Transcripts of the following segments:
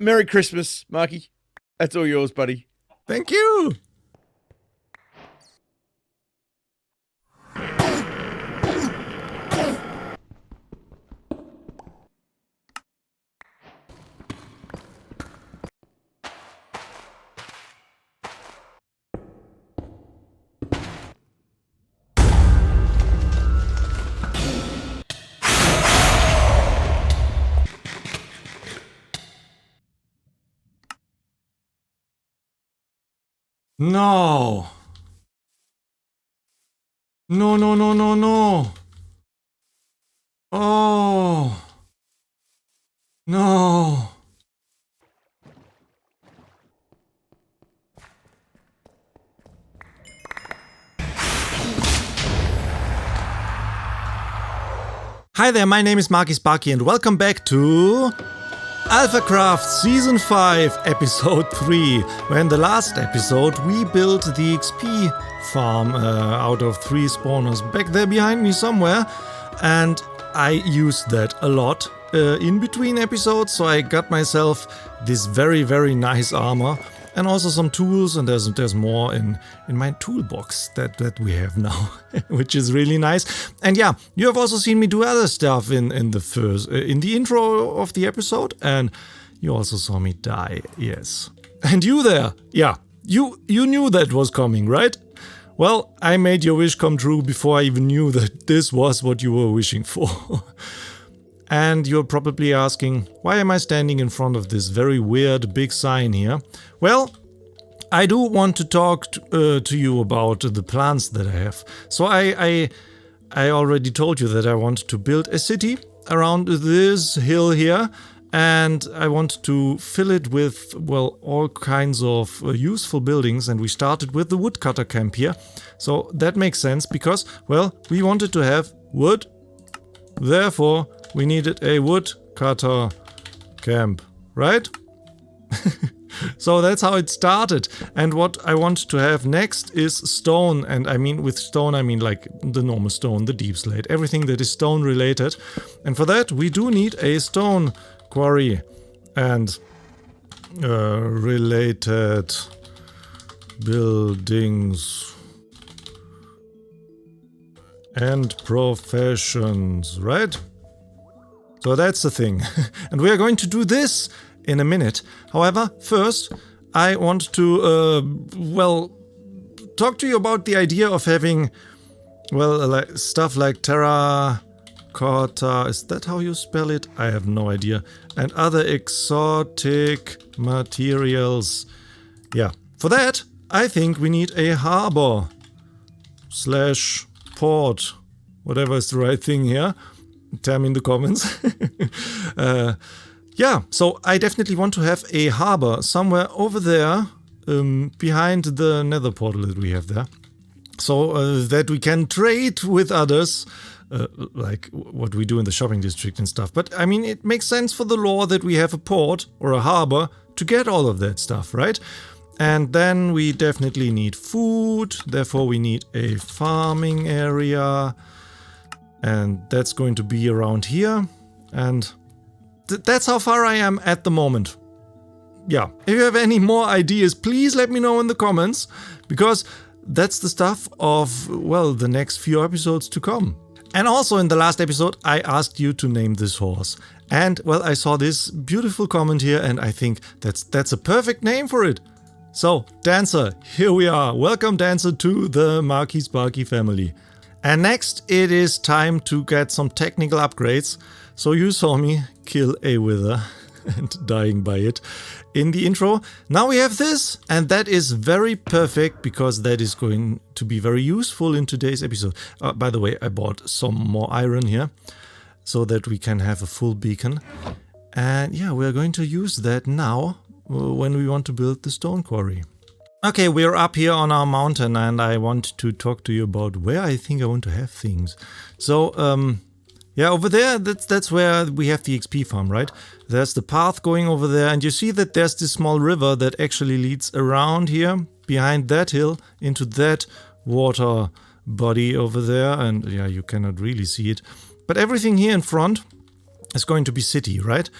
Merry Christmas, Marki. That's all yours, buddy. Thank you. No. No, no, no, no, no. Oh. No. Hi there, my name is Marki Sparki and welcome back to AlphaCraft Season 5, Episode 3, where in the last episode we built the XP farm out of 3 spawners back there behind me somewhere, and I used that a lot in between episodes, so I got myself this very, very nice armor and also some tools, and there's more in my toolbox that we have now, which is really nice. And yeah, you have also seen me do other stuff in the intro of the episode, and you also saw me die, yes. And you there, yeah, you knew that was coming, right? Well, I made your wish come true before I even knew that this was what you were wishing for. And you're probably asking, why am I standing in front of this very weird big sign here? Well, I do want to talk to you about the plans that I have. So I already told you that I want to build a city around this hill here, and I want to fill it with, well, all kinds of useful buildings, and we started with the woodcutter camp here. So that makes sense because, well, we wanted to have wood, therefore we needed a woodcutter camp, right? So that's how it started. And what I want to have next is stone. And I mean, with stone, I mean like the normal stone, the deep slate, everything that is stone related. And for that, we do need a stone quarry and related buildings and professions, right? So that's the thing. And we are going to do this in a minute. However, first, I want to, well, talk to you about the idea of having, well, like stuff like terracotta, is that how you spell it? I have no idea. And other exotic materials. Yeah, for that, I think we need a harbor / port, whatever is the right thing here. Tell me in the comments. Yeah, so I definitely want to have a harbor somewhere over there behind the nether portal that we have there. So that we can trade with others, like what we do in the shopping district and stuff. But I mean, it makes sense for the lore that we have a port or a harbor to get all of that stuff, right? And then we definitely need food, therefore we need a farming area. And that's going to be around here. And that's how far I am at the moment. Yeah, if you have any more ideas, please let me know in the comments. Because that's the stuff of, well, the next few episodes to come. And also in the last episode, I asked you to name this horse. And, well, I saw this beautiful comment here and I think that's a perfect name for it. So, Dancer, here we are. Welcome, Dancer, to the Marki Sparki family. And next, it is time to get some technical upgrades. So you saw me kill a wither and dying by it in the intro. Now we have this, and that is very perfect because that is going to be very useful in today's episode. By the way, I bought some more iron here so that we can have a full beacon. And yeah, we're going to use that now when we want to build the stone quarry. Okay, we're up here on our mountain and I want to talk to you about where I think I want to have things. So, yeah, over there, that's where we have the XP farm, right? There's the path going over there and you see that there's this small river that actually leads around here, behind that hill, into that water body over there. And yeah, you cannot really see it. But everything here in front is going to be city, right?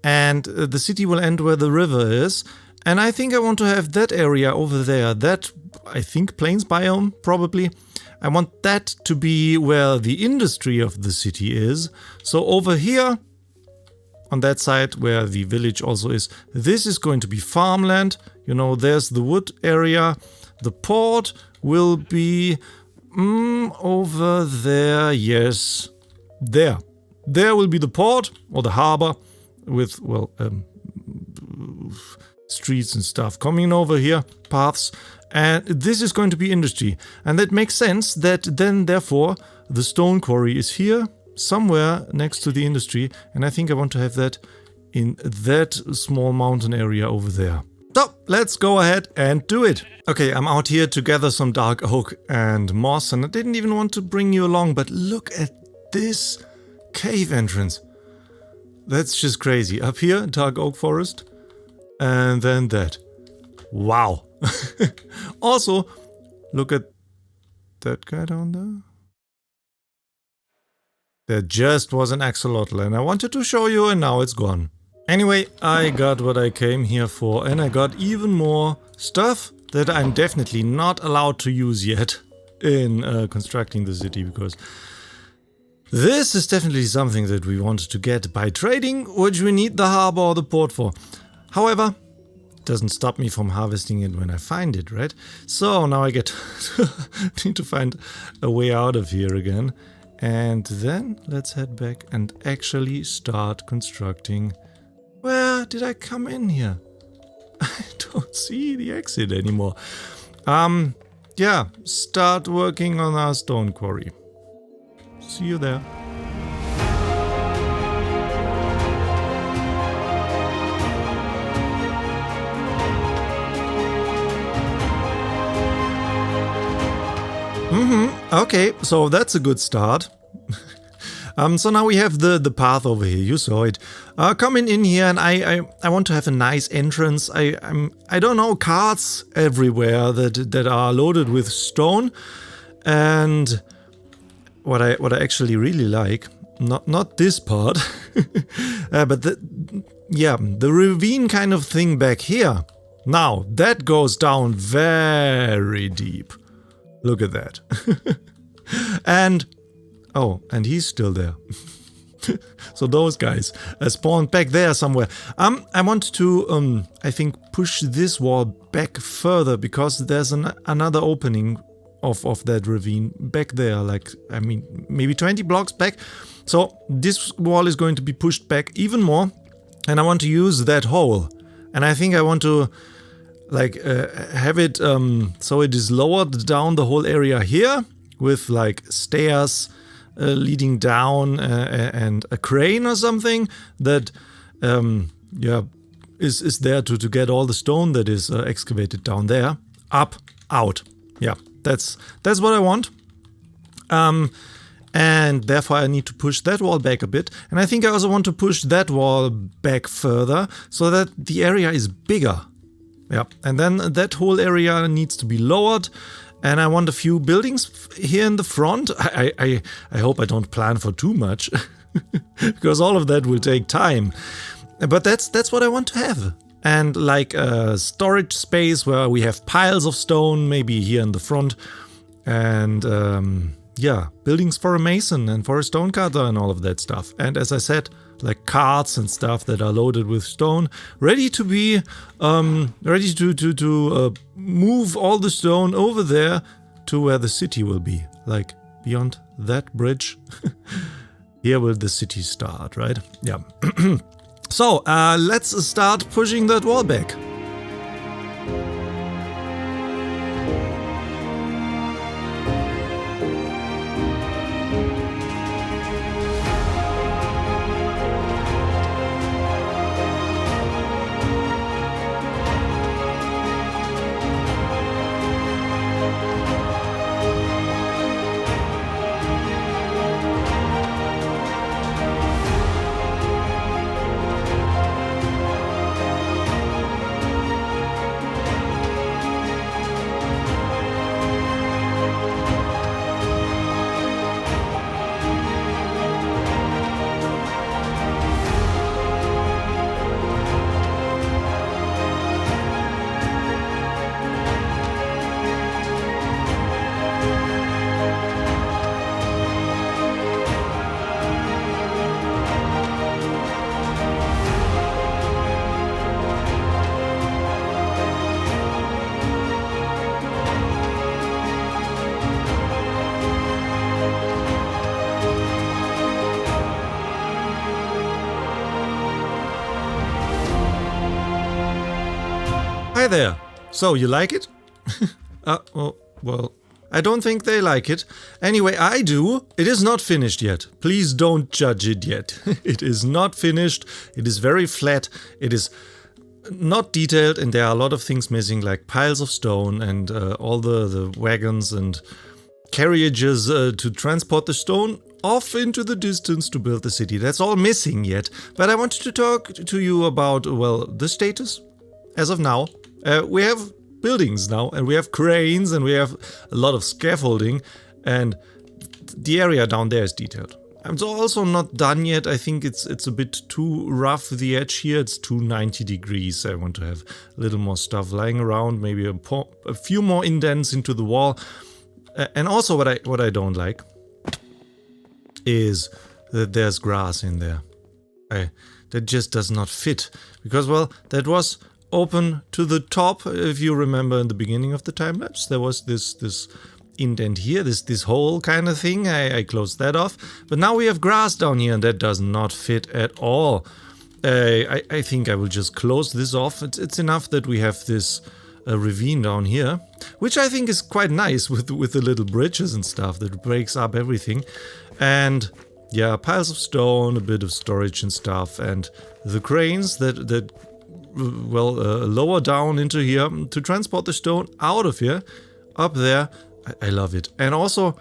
and the city will end where the river is. And I think I want to have that area over there, that, I think, plains biome, probably. I want that to be where the industry of the city is. So over here, on that side where the village also is, this is going to be farmland. You know, there's the wood area. The port will be over there, yes, there. There will be the port or the harbor with, well, streets and stuff coming over here, paths. And this is going to be industry. And that makes sense that then, therefore, the stone quarry is here, somewhere next to the industry. And I think I want to have that in that small mountain area over there. So, let's go ahead and do it. Okay, I'm out here to gather some dark oak and moss. And I didn't even want to bring you along, but look at this cave entrance. That's just crazy. Up here, dark oak forest. And then that. Wow. Also, look at that guy down there. There just was an axolotl and I wanted to show you and now it's gone. Anyway, I got what I came here for and I got even more stuff that I'm definitely not allowed to use yet in constructing the city, because this is definitely something that we wanted to get by trading, which we need the harbor or the port for. However, doesn't stop me from harvesting it when I find it, right? So now I need to find a way out of here again. And then let's head back and actually start constructing. Where did I come in here? I don't see the exit anymore. Yeah, start working on our stone quarry. See you there. Okay, so that's a good start. So now we have the path over here. You saw it. Coming in here, and I want to have a nice entrance. I don't know, carts everywhere that are loaded with stone, and what I actually really like, not this part, but the ravine kind of thing back here. Now that goes down very deep. Look at that. And he's still there. So those guys spawned back there somewhere. I want to, I think, push this wall back further, because there's another opening of that ravine back there. Like, I mean, maybe 20 blocks back. So this wall is going to be pushed back even more. And I want to use that hole. And I think I want to have it so it is lowered down the whole area here with like stairs leading down and a crane or something that is there to get all the stone that is excavated down there up, out. Yeah, that's what I want. And therefore I need to push that wall back a bit. And I think I also want to push that wall back further so that the area is bigger. Yeah, and then that whole area needs to be lowered, and I want a few buildings here in the front. I hope I don't plan for too much, because all of that will take time. But that's what I want to have. And like a storage space where we have piles of stone, maybe here in the front, and yeah, buildings for a mason and for a stonecutter and all of that stuff. And as I said, like carts and stuff that are loaded with stone, ready to be ready to move all the stone over there to where the city will be, like beyond that bridge. Here will the city start, right? Yeah. So let's start pushing that wall back. Hi there. So, you like it? Oh, well, I don't think they like it. Anyway, I do. It is not finished yet. Please don't judge it yet. It is not finished. It is very flat. It is not detailed, and there are a lot of things missing, like piles of stone and all the wagons and carriages to transport the stone off into the distance to build the city. That's all missing yet. But I wanted to talk to you about, well, the status as of now. We have buildings now, and we have cranes, and we have a lot of scaffolding, and the area down there is detailed. I'm also not done yet. I think it's a bit too rough, the edge here. It's too 90 degrees. I want to have a little more stuff lying around, maybe a few more indents into the wall. And also what I don't like is that there's grass in there. That just does not fit, because, well, that was open to the top. If you remember in the beginning of the time lapse, there was this indent here, this hole kind of thing. I closed that off, but now we have grass down here, and that does not fit at all. I think I will just close this off. It's enough that we have this ravine down here, which I think is quite nice with the little bridges and stuff that breaks up everything. And yeah, piles of stone, a bit of storage and stuff, and the cranes that lower down into here to transport the stone out of here, up there. I love it. And also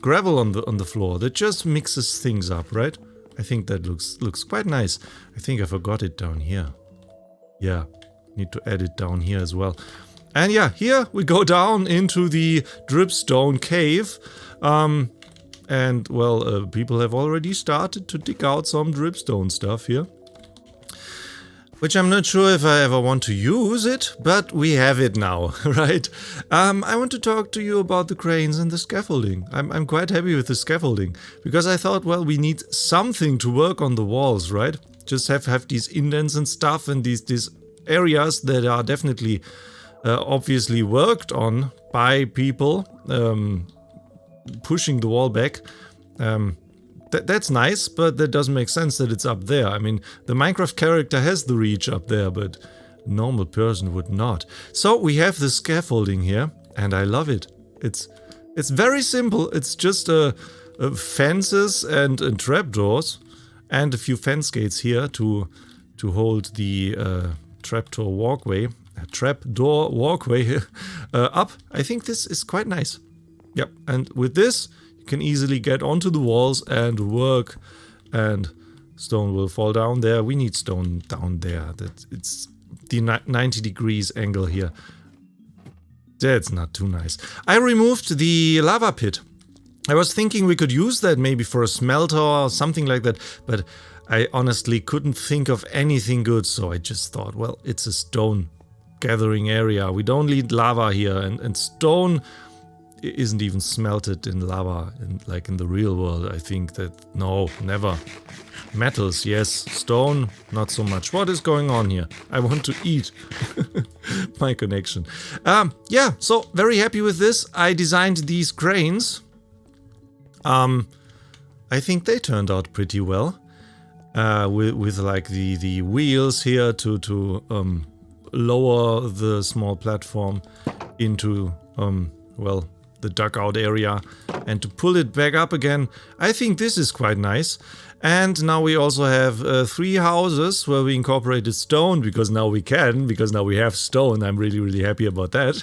gravel on the floor that just mixes things up, right? I think that looks quite nice. I think I forgot it down here. Yeah, need to add it down here as well. And yeah, here we go down into the dripstone cave. And well, people have already started to dig out some dripstone stuff here, which I'm not sure if I ever want to use it, but we have it now, right? I want to talk to you about the cranes and the scaffolding. I'm quite happy with the scaffolding, because I thought, well, we need something to work on the walls, right? Just have these indents and stuff, and these areas that are definitely obviously worked on by people pushing the wall back. That's nice, but that doesn't make sense that it's up there. I mean, the Minecraft character has the reach up there, but a normal person would not. So we have the scaffolding here, and I love it. It's very simple. It's just fences and trapdoors, and a few fence gates here to hold the trapdoor walkway up. I think this is quite nice. Yep, and with this, can easily get onto the walls and work, and stone will fall down there. We need stone down there. It's the 90 degrees angle here. That's not too nice. I removed the lava pit. I was thinking we could use that maybe for a smelter or something like that, but I honestly couldn't think of anything good, so I just thought, well, it's a stone gathering area. We don't need lava here, and stone isn't even smelted in lava like in the real world. I think that, no, never. Metals, yes. Stone, not so much. What is going on here? I want to eat. My connection. Yeah, so very happy with this. I designed these cranes. I think they turned out pretty well. With like the wheels here to lower the small platform into well, the dugout area, and to pull it back up again. I think this is quite nice. And now we also have 3 houses where we incorporated stone, because now we have stone. I'm really happy about that.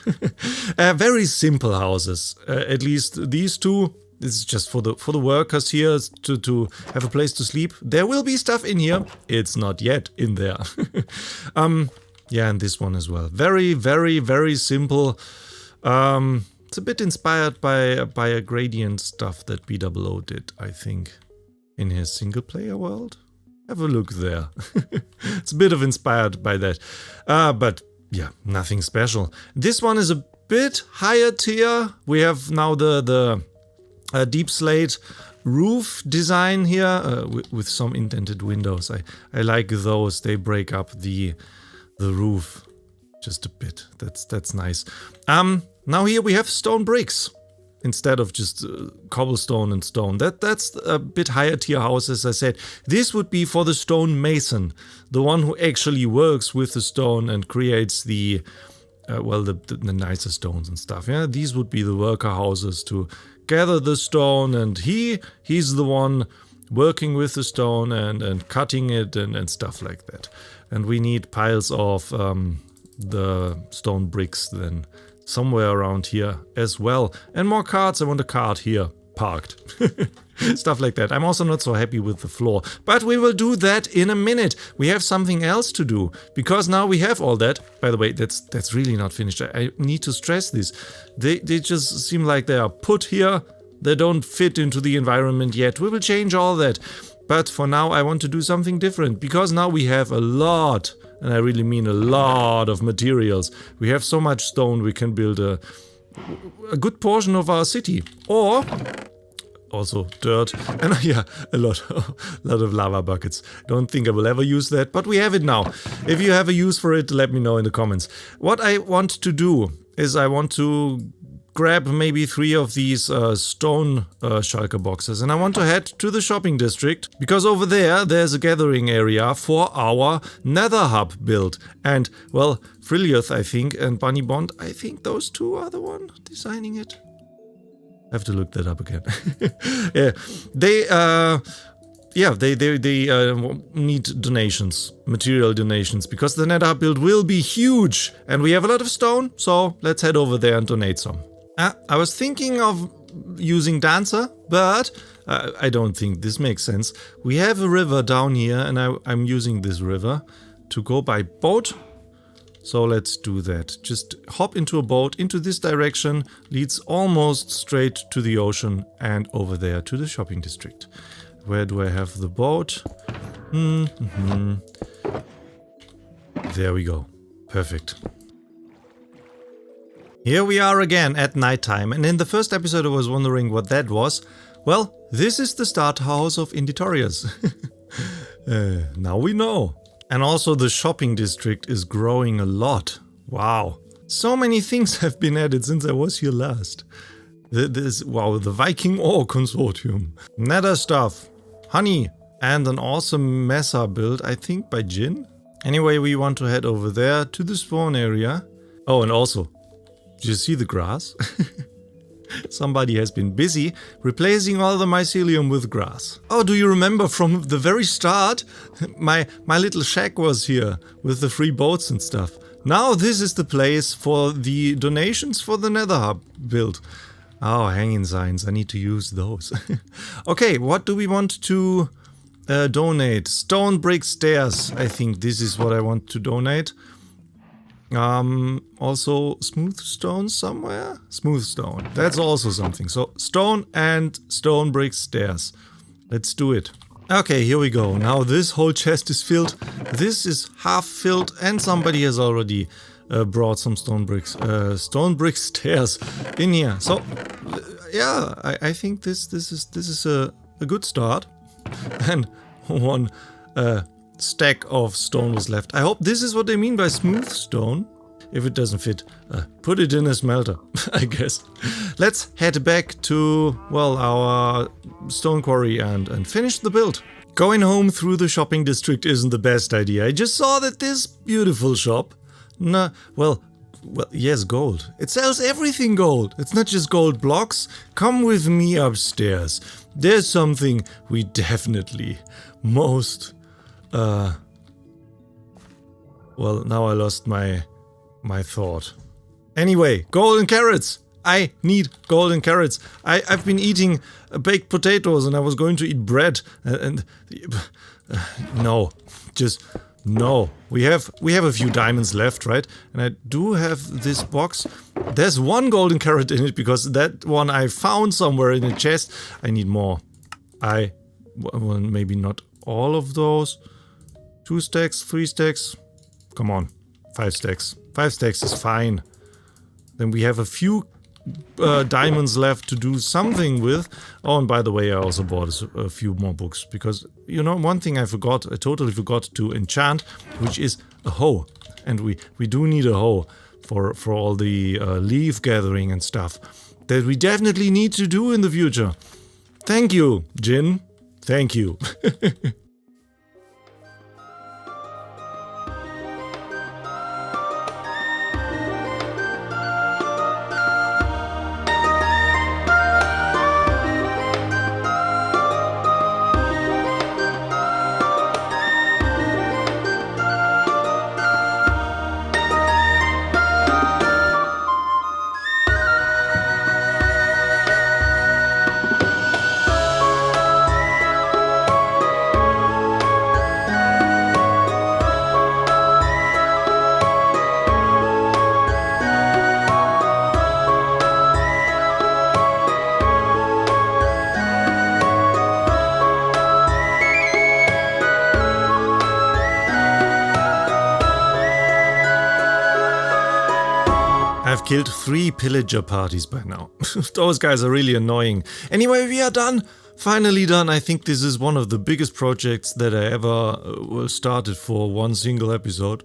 Very simple houses. At least these two. This is just for the workers here to have a place to sleep. There will be stuff in here. It's not yet in there. Yeah, and this one as well. Very simple. It's a bit inspired by a gradient stuff that B00 did, I think, in his single-player world. Have a look there. It's a bit of inspired by that. But yeah, nothing special. This one is a bit higher tier. We have now the deep slate roof design here with some indented windows. I like those. They break up the roof just a bit. That's nice. Now here we have stone bricks. instead of just cobblestone and stone. That's a bit higher tier house, as I said. This would be for the stone mason, the one who actually works with the stone and creates the nicer stones and stuff. Yeah, these would be the worker houses to gather the stone, and he's the one working with the stone and cutting it and stuff like that. And we need piles of the stone bricks then somewhere around here as well. And more carts. I want a cart here parked. Stuff like that. I'm also not so happy with the floor, but we will do that in a minute. We have something else to do, because now we have all that. By the way, that's really not finished. I need to stress this. They just seem like they are put here. They don't fit into the environment yet. We will change all that. But for now, I want to do something different, because now we have a lot, and I really mean a lot of materials. We have so much stone, we can build a good portion of our city. Or also dirt, and yeah, a lot of lava buckets. Don't think I will ever use that, but we have it now. If you have a use for it, let me know in the comments. What I want to do is I want to grab maybe 3 of these stone shulker boxes, and I want to head to the shopping district, because over there's a gathering area for our nether hub build. And well, Frilioth, I think, and Bunny Bond, I think those two are the one designing it. I have to look that up again. Yeah, they need donations, material donations, because the nether hub build will be huge, and we have a lot of stone, so let's head over there and donate some. I was thinking of using Dancer, but I don't think this makes sense. We have a river down here, and I'm using this river to go by boat. So let's do that. Just hop into a boat into this direction, leads almost straight to the ocean and over there to the shopping district. Where do I have the boat? There we go. Perfect. Here we are again at nighttime, and in the first episode I was wondering what that was. Well, this is the starter house of Inditorius. Now we know. And also the shopping district is growing a lot. Wow. So many things have been added since I was here last. The Viking Ore Consortium. Nether stuff. Honey. And an awesome mesa build, I think by Jin. Anyway, we want to head over there to the spawn area. Oh, and also, did you see the grass? Somebody has been busy replacing all the mycelium with grass. Oh, do you remember from the very start? My little shack was here with the free boats and stuff. Now this is the place for the donations for the nether hub build. Oh, hanging signs. I need to use those. Okay, what do we want to donate? Stone brick stairs. I think this is what I want to donate. Also smooth stone somewhere? Smooth stone. That's also something. So stone and stone brick stairs. Let's do it. Okay, here we go. Now this whole chest is filled. This is half filled, and somebody has already brought some stone bricks. Stone brick stairs in here. So yeah, I think this is a good start. And one stack of stone was left. I hope this is what they mean by smooth stone. If it doesn't fit, put it in a smelter, I guess. Let's head back to, well, our stone quarry and finish the build. Going home through the shopping district isn't the best idea. I just saw that this beautiful shop, well, yes, gold. It sells everything gold. It's not just gold blocks. Come with me upstairs. There's something we definitely most... Well, now I lost my thought. Anyway, golden carrots! I need golden carrots. I've been eating baked potatoes and I was going to eat bread and no, just no. We have a few diamonds left, right? And I do have this box. There's one golden carrot in it because that one I found somewhere in a chest. I need more. Well, maybe not all of those. 2 stacks, 3 stacks. Come on, 5 stacks. 5 stacks is fine. Then we have a few diamonds left to do something with. Oh, and by the way, I also bought a few more books because, you know, one thing I totally forgot to enchant, which is a hoe. And we do need a hoe for all the leaf gathering and stuff. that we definitely need to do in the future. Thank you, Jin. Thank you. I've killed 3 pillager parties by now. Those guys are really annoying. Anyway, we are done. Finally done. I think this is one of the biggest projects that I ever started for one single episode.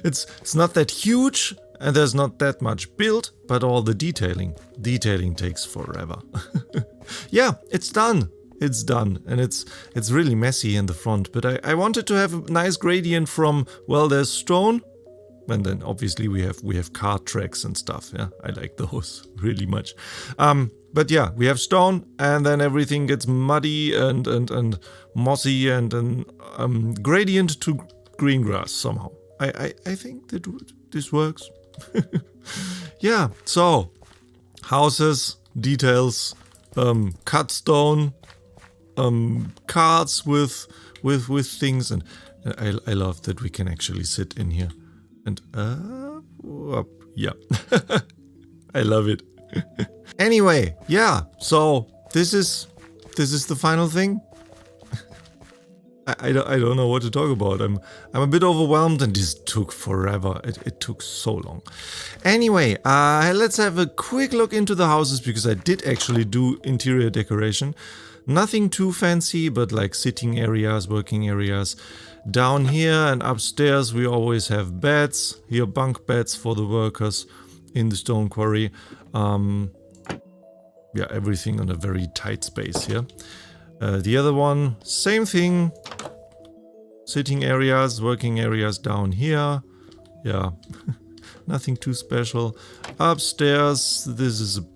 It's not that huge and there's not that much built, but all the detailing takes forever. Yeah, it's done. It's done, and it's really messy in the front, but I wanted to have a nice gradient from, well, there's stone. And then obviously we have cart tracks and stuff. Yeah, I like those really much. But yeah, we have stone, and then everything gets muddy and mossy and gradient to green grass somehow. I think that this works. Yeah. So houses, details, cut stone, carts with things, and I love that we can actually sit in here. And up. Yeah. I love it. Anyway, yeah, so this is the final thing. I don't know what to talk about. I'm a bit overwhelmed, and this took forever. It took so long. Anyway, let's have a quick look into the houses, because I did actually do interior decoration. Nothing too fancy, but like sitting areas, working areas. Down here and upstairs we always have beds. Here bunk beds for the workers in the stone quarry. Yeah, everything on a very tight space here. The other one, same thing. Sitting areas, working areas down here. Yeah, nothing too special. Upstairs, this is a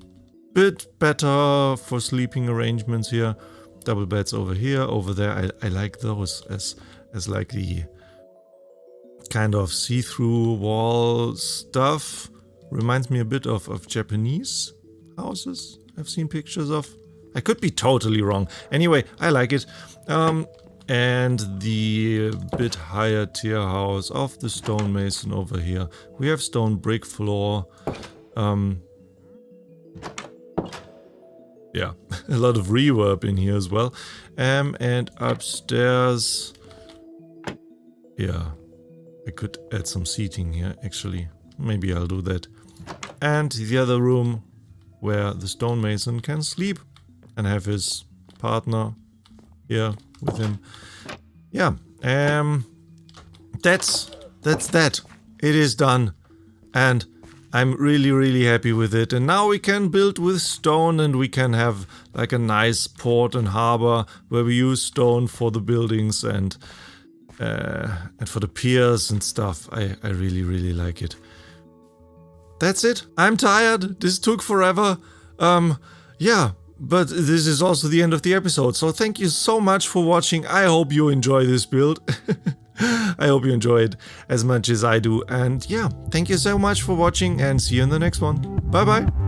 bit better for sleeping arrangements here. Double beds over here, over there. I like those as like the kind of see-through wall stuff. Reminds me a bit of Japanese houses I've seen pictures of. I could be totally wrong. Anyway, I like it. And the bit higher tier house of the stonemason over here. We have stone brick floor. Yeah, a lot of reverb in here as well. And upstairs, yeah, I could add some seating here, actually. Maybe I'll do that. And the other room where the stonemason can sleep and have his partner here with him. Yeah, that's that. It is done. And I'm really happy with it. And now we can build with stone, and we can have like a nice port and harbor where we use stone for the buildings and for the piers and stuff. I really like it. That's it. I'm tired. This took forever. Yeah, but this is also the end of the episode. So thank you so much for watching. I hope you enjoy this build. I hope you enjoy it as much as I do. And yeah, thank you so much for watching, and see you in the next one. Bye bye.